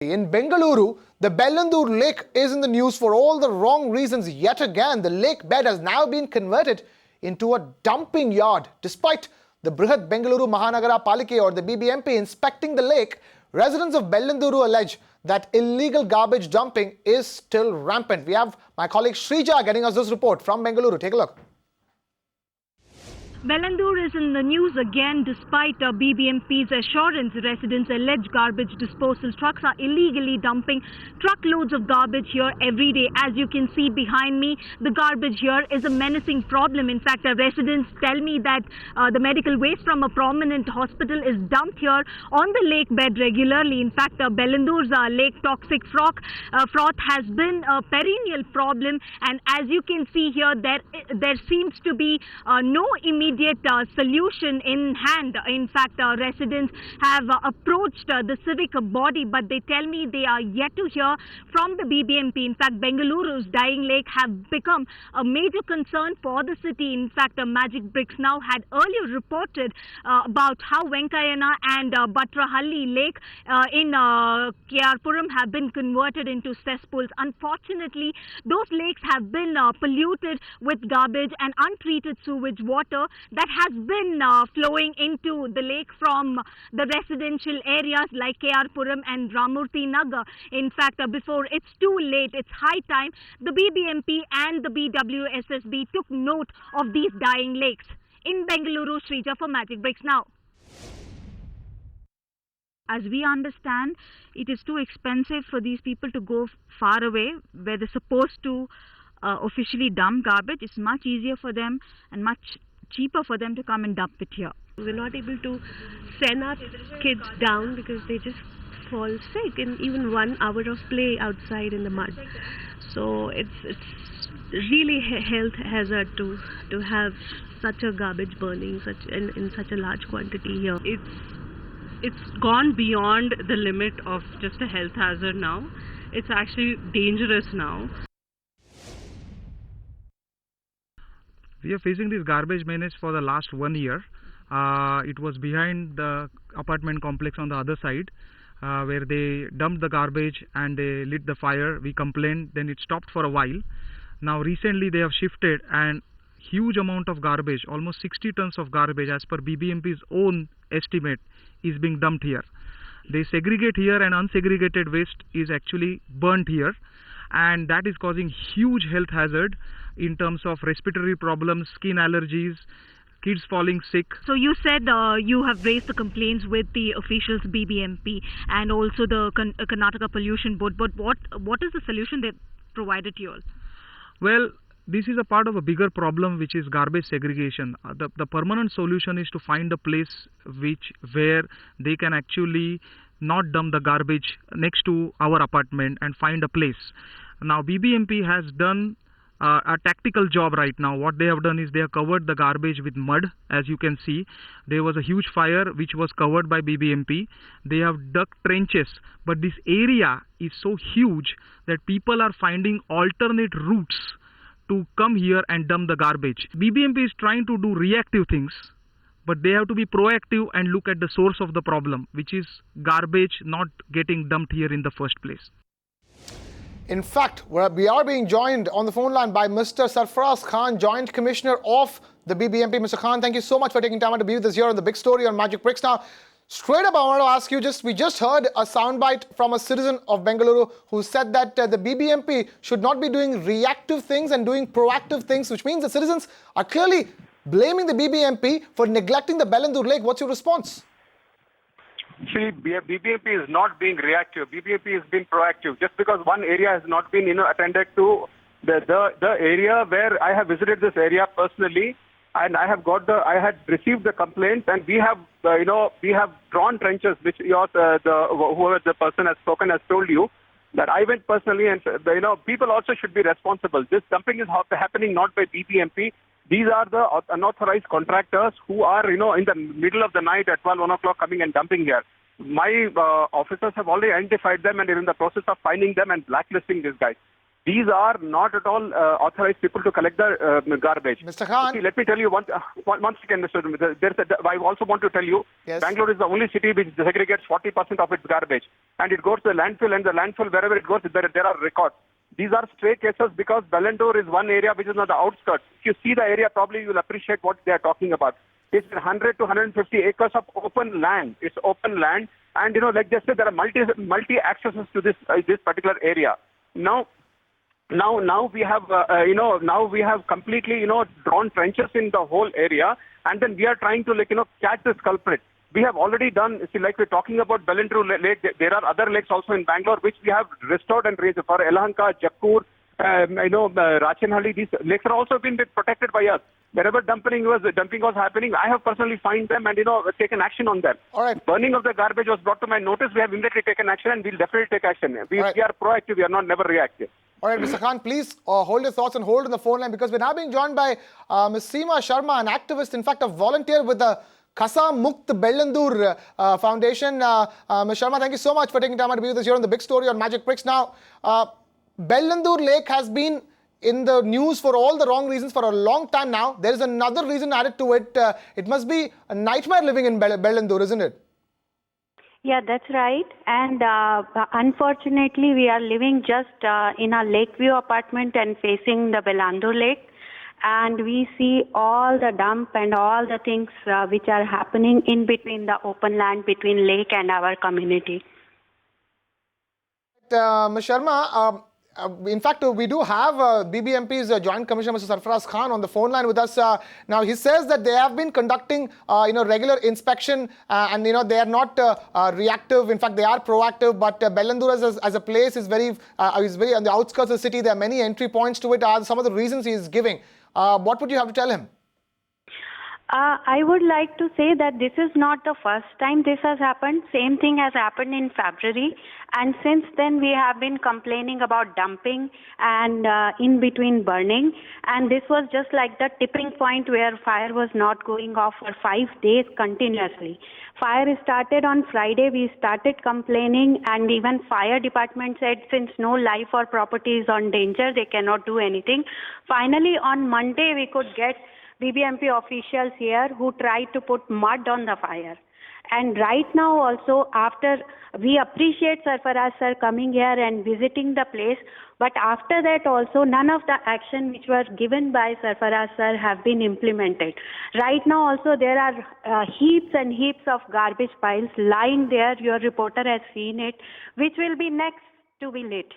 In Bengaluru, the Bellandur Lake is in the news for all the wrong reasons yet again. The lake bed has now been converted into a dumping yard. Despite the Brihat Bengaluru Mahanagara Palike or the BBMP inspecting the lake, residents of Bellanduru allege that illegal garbage dumping is still rampant. We have my colleague Shrija getting us this report from Bengaluru. Take a look. Bellanduru is in the news again despite BBMP's assurance. Residents allege garbage disposal trucks are illegally dumping truckloads of garbage here every day. As you can see behind me, the garbage here is a menacing problem. In fact, residents tell me that the medical waste from a prominent hospital is dumped here on the lake bed regularly. In fact, Bellanduru's lake toxic froth has been a perennial problem, and as you can see here, there seems to be no immediate solution in hand. In fact, residents have approached the civic body, but they tell me they are yet to hear from the BBMP. In fact, Bengaluru's dying lake have become a major concern for the city. In fact, Magic Bricks Now had earlier reported about how Venkayana and Batrahalli Lake in Kerpuram have been converted into cesspools. Unfortunately, those lakes have been polluted with garbage and untreated sewage water that has been flowing into the lake from the residential areas like Kerpuram and Ramurthy Nagar. In fact, before it's too late, it's high time the BBMP and the BWSSB took note of these dying lakes. In Bengaluru, Shrija for Magic Bricks Now. As we understand, it is too expensive for these people to go far away where they're supposed to officially dump garbage. It's much easier for them and much cheaper for them to come and dump it here. We're not able to send our kids down because they just fall sick in even 1 hour of play outside in the mud. So it's really a health hazard to have such a garbage burning in such a large quantity here. It's gone beyond the limit of just a health hazard now. It's actually dangerous now. We are facing this garbage menace for the last 1 year. It was behind the apartment complex on the other side where they dumped the garbage and they lit the fire. We complained, then it stopped for a while. Now recently they have shifted and huge amount of garbage, almost 60 tons of garbage as per BBMP's own estimate is being dumped here. They segregate here and unsegregated waste is actually burnt here, and that is causing huge health hazard in terms of respiratory problems, skin allergies, kids falling sick. So you said you have raised the complaints with the officials BBMP and also the Karnataka Pollution Board, but what is the solution they provided to you all? Well, this is a part of a bigger problem, which is garbage segregation. The permanent solution is to find a place where they can actually not dump the garbage next to our apartment and find a place. Now BBMP has done a tactical job right now. What they have done is they have covered the garbage with mud. As you can see, there was a huge fire which was covered by BBMP. They have dug trenches, but this area is so huge that people are finding alternate routes to come here and dump the garbage. BBMP is trying to do reactive things, but they have to be proactive and look at the source of the problem, which is garbage not getting dumped here in the first place. In fact, we are being joined on the phone line by Mr. Sarfaraz Khan, Joint Commissioner of the BBMP. Mr. Khan, thank you so much for taking time out to be with us here on the big story on Magic Bricks. Now, straight up, I want to ask you, we just heard a soundbite from a citizen of Bengaluru who said that the BBMP should not be doing reactive things and doing proactive things, which means the citizens are clearly blaming the BBMP for neglecting the Bellandur Lake. What's your response? See, BBMP is not being reactive. BBMP is being proactive. Just because one area has not been, attended to, the area where I have visited this area personally, and I had received the complaints, and we have, we have drawn trenches, which whoever the person has spoken has told you, that I went personally, and people also should be responsible. This dumping is happening not by BBMP. These are the unauthorized contractors who are, in the middle of the night at 1 o'clock coming and dumping here. My officers have already identified them and are in the process of finding them and blacklisting these guys. These are not at all authorized people to collect the garbage. Mr. Khan. See, let me tell you one second, Mr. I also want to tell you, Yes. Bangalore is the only city which segregates 40% of its garbage. And it goes to the landfill, and the landfill, wherever it goes, there are records. These are stray cases because Bellanduru is one area which is on the outskirts. If you see the area, probably you will appreciate what they are talking about. It's 100 to 150 acres of open land. It's open land. And, like just say, there are multi accesses to this particular area. Now we have, now we have completely, drawn trenches in the whole area, and then we are trying to, catch this culprit. We have already done, see, like we're talking about Bellanduru Lake, there are other lakes also in Bangalore which we have restored and raised. For Elahanka, Jakkur, Rachenhalli, these lakes are also been protected by us. Wherever dumping was happening, I have personally fined them and, taken action on them. All right. Burning of the garbage was brought to my notice. We have immediately taken action, and we'll definitely take action. We right. are proactive. We are not never reactive. All right, Mr. Khan, please hold your thoughts and hold on the phone line, because we're now being joined by Ms. Seema Sharma, an activist, in fact, a volunteer with the Khasa Mukt Bellandur Foundation. Ms. Sharma, thank you so much for taking time out to be with us here on the big story on Magic Bricks. Now, Bellandur Lake has been in the news for all the wrong reasons for a long time now. There is another reason added to it. It must be a nightmare living in Bellandur, isn't it? Yeah, that's right. And unfortunately, we are living just in a Lakeview apartment and facing the Bellandur Lake. And we see all the dump and all the things which are happening in between the open land between lake and our community. Ms. Sharma, in fact, we do have BBMP's Joint Commissioner, Mr. Sarfaraz Khan, on the phone line with us. Now, he says that they have been conducting, regular inspection, and they are not reactive. In fact, they are proactive. But Bellanduru as a place is very on the outskirts of the city. There are many entry points to it. Are some of the reasons he is giving? What would you have to tell him? I would like to say that this is not the first time this has happened. Same thing has happened in February. And since then, we have been complaining about dumping and in between burning. And this was just like the tipping point where fire was not going off for 5 days continuously. Fire started on Friday. We started complaining, and even fire department said since no life or property is on danger, they cannot do anything. Finally, on Monday, we could get BBMP officials here who tried to put mud on the fire. And right now also, after we appreciate Sarfaraz sir coming here and visiting the place, but after that also none of the action which were given by Sarfaraz sir have been implemented. Right now also there are heaps and heaps of garbage piles lying there. Your reporter has seen it, which will be next to be lit.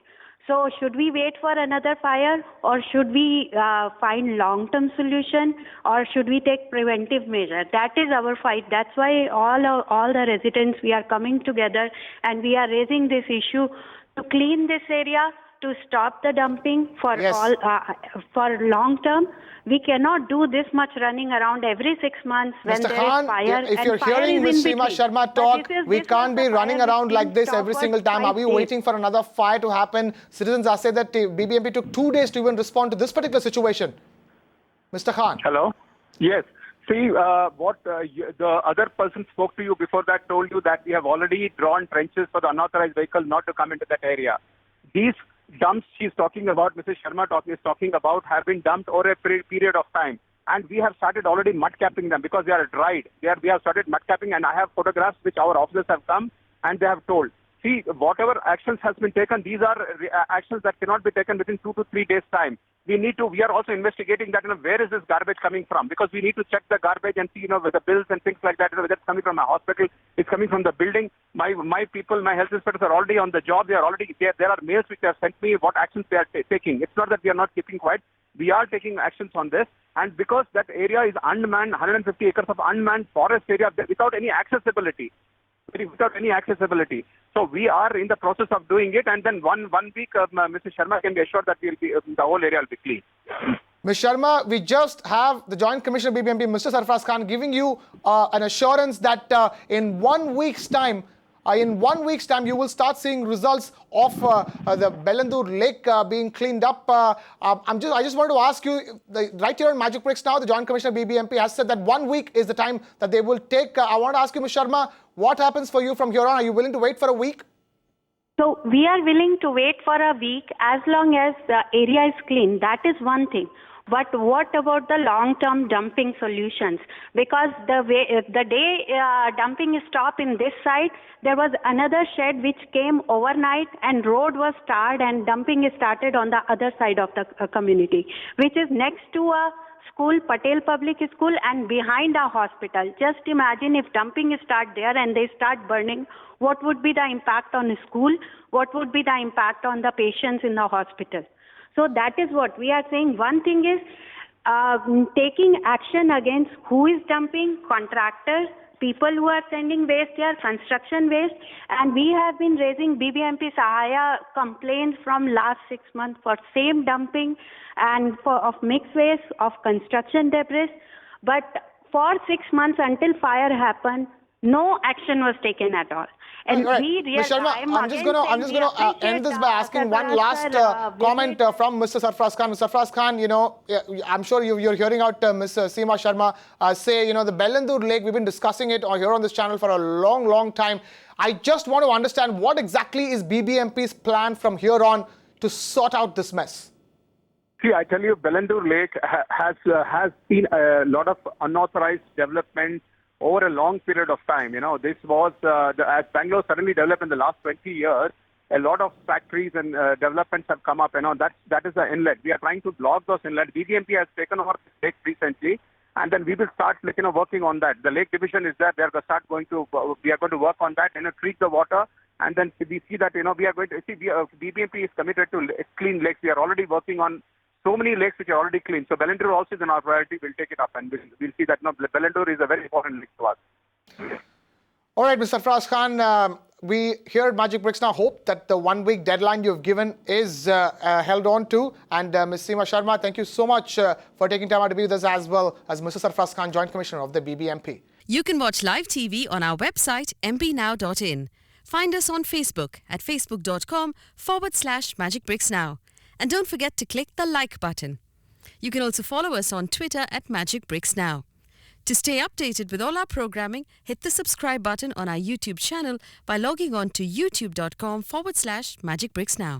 So should we wait for another fire, or should we find long-term solution, or should we take preventive measure? That is our fight. That's why all the residents, we are coming together and we are raising this issue to clean this area, to stop the dumping for for long term. We cannot do this much running around every 6 months when Mr. there Khan, is fire. if you're hearing Ms. Seema Sharma talk, we can't be running around like this every single time. Are we waiting for another fire to happen? Citizens are saying that BBMP took 2 days to even respond to this particular situation. Mr. Khan. Hello? Yes. See, what the other person spoke to you before that told you that we have already drawn trenches for the unauthorized vehicle not to come into that area. These dumps she's talking about, Mrs. Sharma is talking about, have been dumped over a period of time. And we have started already mud capping them because they are dried. We have started mud capping, and I have photographs which our officers have come and they have told. See, whatever actions has been taken, these are actions that cannot be taken within 2 to 3 days' time. We are also investigating that, where is this garbage coming from? Because we need to check the garbage and see, with the bills and things like that, whether it's coming from a hospital, it's coming from the building. My people, my health inspectors are already on the job. They are already there. There are mails which they have sent me what actions they are taking. It's not that we are not keeping quiet. We are taking actions on this. And because that area is unmanned, 150 acres of unmanned forest area without any accessibility. So we are in the process of doing it, and then one week, Mrs. Sharma can be assured that the whole area will be clean. Ms. Sharma, we just have the Joint Commissioner of BBMP, Mr. Sarfaraz Khan, giving you an assurance that in 1 week's time, you will start seeing results of the Bellandur Lake being cleaned up. I just wanted to ask you, right here on Magic Bricks now, the Joint Commissioner of BBMP has said that 1 week is the time that they will take. I want to ask you, Ms. Sharma, what happens for you from here on? Are you willing to wait for a week? So we are willing to wait for a week as long as the area is clean. That is one thing. But what about the long-term dumping solutions? Because the day dumping stopped in this side, there was another shed which came overnight and road was tarred and dumping started on the other side of the community, which is next to a school, Patel Public School, and behind a hospital. Just imagine if dumping start there and they start burning, what would be the impact on the school? What would be the impact on the patients in the hospital? So that is what we are saying. One thing is taking action against who is dumping, contractors, people who are sending waste here, construction waste. And we have been raising BBMP Sahaya complaints from last 6 months for same dumping and of mixed waste, of construction debris. But for 6 months until fire happened, no action was taken at all. And right. we Ms. Sharma, I'm just going to end this by asking one last comment from Mr. Sarfaraz Khan. Mr. Sarfaraz Khan, you know, I'm sure you're hearing out Ms. Seema Sharma say, you know, the Bellandur Lake, we've been discussing it here on this channel for a long, long time. I just want to understand what exactly is BBMP's plan from here on to sort out this mess. See, I tell you, Bellandur Lake has seen a lot of unauthorized development over a long period of time. You know, this was, as Bangalore suddenly developed in the last 20 years, a lot of factories and developments have come up. You know, that is the inlet. We are trying to block those inlets. BBMP has taken over the lake recently, and then we will start, working on that. The lake division is there. We are going to work on that and treat the water. And then we see that, we are going to see, BBMP is committed to clean lakes. We are already working on so many lakes which are already clean. So Bellanduru also is in our priority. We'll take it up and we'll see that Bellanduru is a very important lake to us. All right, Mr. Sarfaraz Khan, we here at Magic Bricks now hope that the 1 week deadline you've given is held on to. And Ms. Seema Sharma, thank you so much for taking time out to be with us, as well as Mr. Sarfaraz Khan, Joint Commissioner of the BBMP. You can watch live TV on our website mpnow.in. Find us on Facebook at facebook.com/magicbricksnow. And don't forget to click the like button. You can also follow us on Twitter at Magic Bricks Now. To stay updated with all our programming, hit the subscribe button on our YouTube channel by logging on to youtube.com/magicbricksnow.